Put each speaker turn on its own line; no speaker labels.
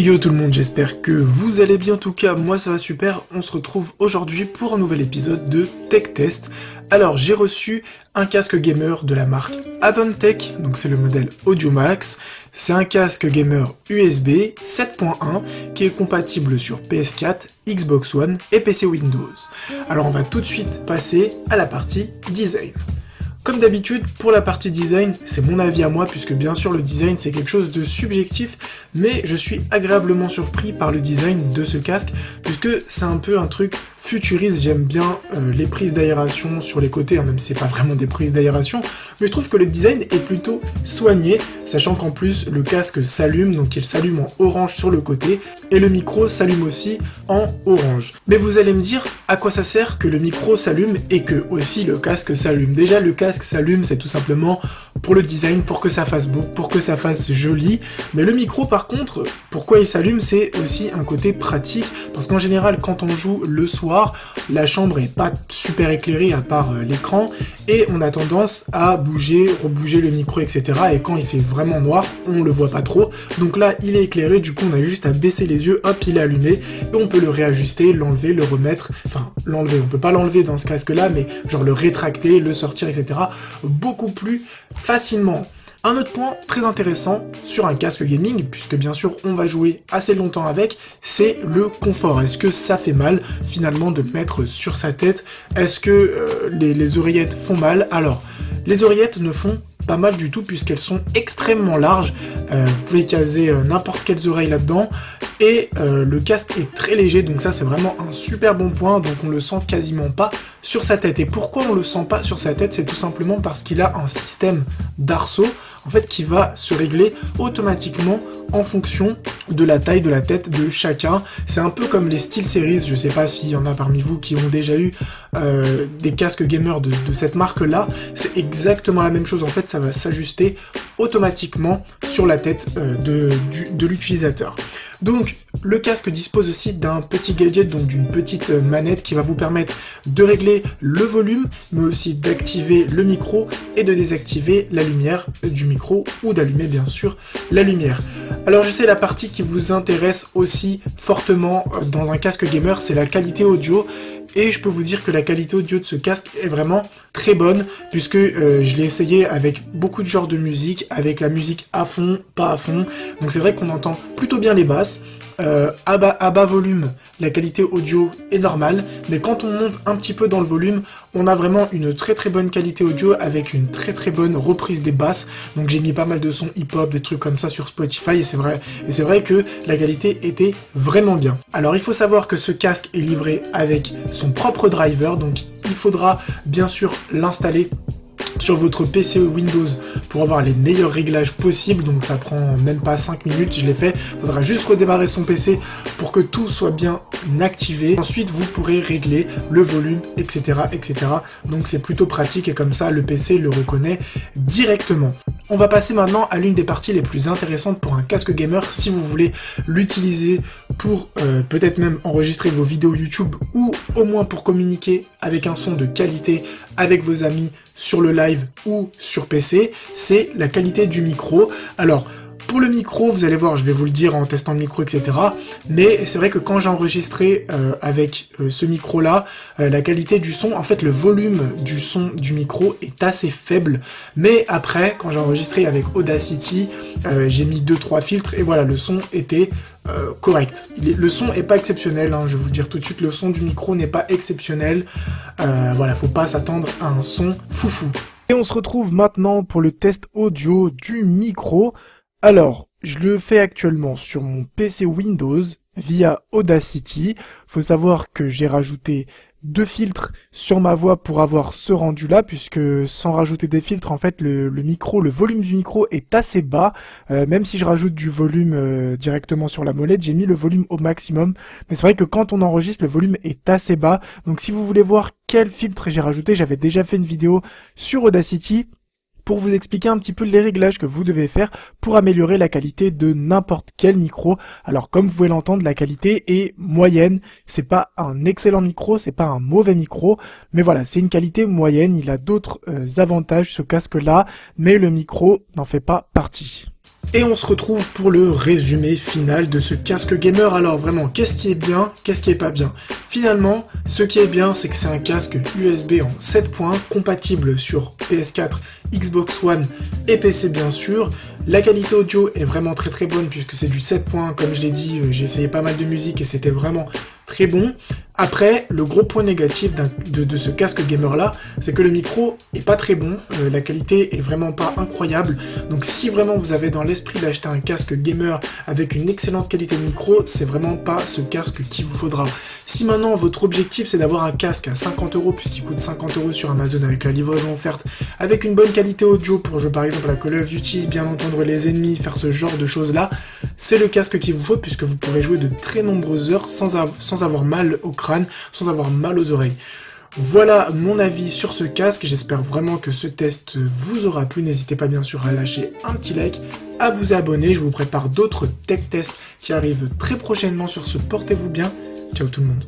Yo tout le monde, j'espère que vous allez bien. En tout cas, moi ça va super. On se retrouve aujourd'hui pour un nouvel épisode de Tech Test. Alors, j'ai reçu un casque gamer de la marque Avantech, donc c'est le modèle Audiomax. C'est un casque gamer USB 7.1 qui est compatible sur PS4, Xbox One et PC Windows. Alors, on va tout de suite passer à la partie design. Comme d'habitude, pour la partie design, c'est mon avis à moi, puisque bien sûr le design c'est quelque chose de subjectif, mais je suis agréablement surpris par le design de ce casque, puisque c'est un peu un truc futuriste. J'aime bien les prises d'aération sur les côtés, hein, même si c'est pas vraiment des prises d'aération, mais je trouve que le design est plutôt soigné, sachant qu'en plus le casque s'allume, donc il s'allume en orange sur le côté, et le micro s'allume aussi en orange. Mais vous allez me dire à quoi ça sert que le micro s'allume et que aussi le casque s'allume. Déjà le casque s'allume, c'est tout simplement pour le design, pour que ça fasse beau, pour que ça fasse joli, mais le micro par contre, pourquoi il s'allume, c'est aussi un côté pratique, parce qu'en général quand on joue le soir, la chambre est pas super éclairée à part l'écran, et on a tendance à bouger, rebouger le micro, etc. Et quand il fait vraiment noir, on le voit pas trop, donc là il est éclairé, du coup on a juste à baisser les yeux, hop, il est allumé, et on peut le réajuster, l'enlever, le remettre, enfin l'enlever, on peut pas l'enlever dans ce casque là, mais genre le rétracter, le sortir, etc. beaucoup plus facilement. Un autre point très intéressant sur un casque gaming, puisque bien sûr on va jouer assez longtemps avec, c'est le confort. Est-ce que ça fait mal finalement de le mettre sur sa tête? Est-ce que les oreillettes font mal? Alors, les oreillettes ne font pas mal du tout puisqu'elles sont extrêmement larges, vous pouvez caser n'importe quelles oreilles là-dedans, et le casque est très léger, donc ça c'est vraiment un super bon point, donc on le sent quasiment pas sur sa tête. Et pourquoi on le sent pas sur sa tête? C'est tout simplement parce qu'il a un système d'arceau en fait qui va se régler automatiquement en fonction de la taille de la tête de chacun. C'est un peu comme les SteelSeries, je sais pas s'il y en a parmi vous qui ont déjà eu des casques gamers de cette marque là, c'est exactement la même chose, en fait ça va s'ajuster automatiquement sur la tête de l'utilisateur. Donc le casque dispose aussi d'un petit gadget, donc d'une petite manette qui va vous permettre de régler le volume, mais aussi d'activer le micro et de désactiver la lumière du micro, ou d'allumer bien sûr la lumière. Alors je sais, la partie qui vous intéresse aussi fortement dans un casque gamer, c'est la qualité audio. Et je peux vous dire que la qualité audio de ce casque est vraiment très bonne, puisque je l'ai essayé avec beaucoup de genres de musique, avec la musique à fond, pas à fond. Donc c'est vrai qu'on entend plutôt bien les basses. À bas volume, la qualité audio est normale, mais quand on monte un petit peu dans le volume, on a vraiment une très très bonne qualité audio avec une très très bonne reprise des basses. Donc j'ai mis pas mal de sons hip-hop, des trucs comme ça sur Spotify, et c'est vrai que la qualité était vraiment bien. Alors il faut savoir que ce casque est livré avec son propre driver, donc il faudra bien sûr l'installer sur votre PC Windows pour avoir les meilleurs réglages possibles, donc ça prend même pas 5 minutes, je l'ai fait. Il faudra juste redémarrer son PC pour que tout soit bien activé. Ensuite vous pourrez régler le volume, etc., etc. Donc c'est plutôt pratique, et comme ça le PC le reconnaît directement. On va passer maintenant à l'une des parties les plus intéressantes pour un casque gamer, si vous voulez l'utiliser pour peut-être même enregistrer vos vidéos YouTube, ou au moins pour communiquer avec un son de qualité avec vos amis sur le live ou sur PC, c'est la qualité du micro. Alors, pour le micro, vous allez voir, je vais vous le dire en testant le micro, etc. Mais c'est vrai que quand j'ai enregistré avec ce micro-là, la qualité du son, en fait, le volume du son du micro est assez faible. Mais après, quand j'ai enregistré avec Audacity, j'ai mis 2-3 filtres, et voilà, le son était correct. Le son est pas exceptionnel, hein, je vais vous le dire tout de suite, le son du micro n'est pas exceptionnel. Voilà, faut pas s'attendre à un son foufou. Et on se retrouve maintenant pour le test audio du micro. Alors, je le fais actuellement sur mon PC Windows via Audacity. Faut savoir que j'ai rajouté 2 filtres sur ma voix pour avoir ce rendu là, puisque sans rajouter des filtres, en fait le volume du micro est assez bas. Même si je rajoute du volume directement sur la molette, j'ai mis le volume au maximum, mais c'est vrai que quand on enregistre, le volume est assez bas. Donc si vous voulez voir quel filtre j'ai rajouté, j'avais déjà fait une vidéo sur Audacity pour vous expliquer un petit peu les réglages que vous devez faire pour améliorer la qualité de n'importe quel micro. Alors comme vous pouvez l'entendre, la qualité est moyenne, c'est pas un excellent micro, c'est pas un mauvais micro, mais voilà, c'est une qualité moyenne. Il a d'autres avantages ce casque là, mais le micro n'en fait pas partie. Et on se retrouve pour le résumé final de ce casque gamer. Alors vraiment, qu'est-ce qui est bien, qu'est-ce qui est pas bien? Finalement, ce qui est bien, c'est que c'est un casque USB en 7 points, compatible sur PS4, Xbox One et PC bien sûr. La qualité audio est vraiment très bonne puisque c'est du 7 points, comme je l'ai dit, j'ai essayé pas mal de musique et c'était vraiment très bon. Après, le gros point négatif de ce casque gamer là, c'est que le micro est pas très bon, la qualité est vraiment pas incroyable. Donc si vraiment vous avez dans l'esprit d'acheter un casque gamer avec une excellente qualité de micro, c'est vraiment pas ce casque qu'il vous faudra. Si maintenant votre objectif c'est d'avoir un casque à 50 € puisqu'il coûte 50 € sur Amazon avec la livraison offerte, avec une bonne qualité audio pour jouer par exemple à Call of Duty, bien entendre les ennemis, faire ce genre de choses là, c'est le casque qu'il vous faut puisque vous pourrez jouer de très nombreuses heures sans avoir mal au crâne, sans avoir mal aux oreilles. Voilà mon avis sur ce casque, j'espère vraiment que ce test vous aura plu, n'hésitez pas bien sûr à lâcher un petit like, à vous abonner, je vous prépare d'autres tech tests qui arrivent très prochainement sur ce, portez-vous bien, ciao tout le monde.